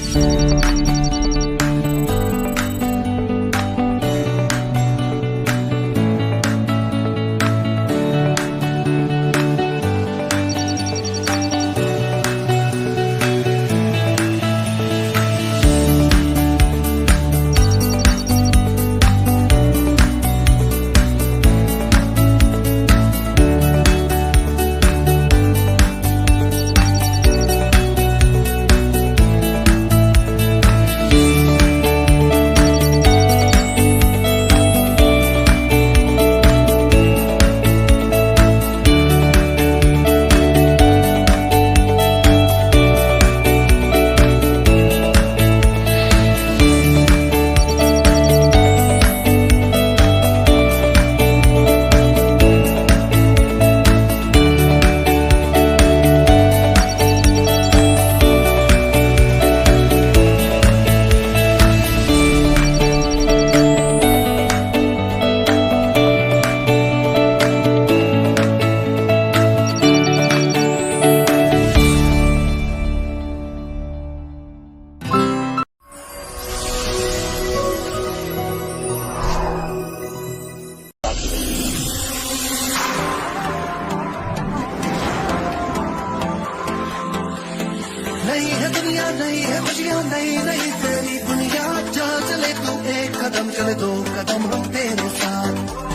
नई है दुनिया, नई है खुशियाँ, नई नई तेरी दुनिया। जा चले तू एक कदम, चले दो कदम हम तेरे साथ।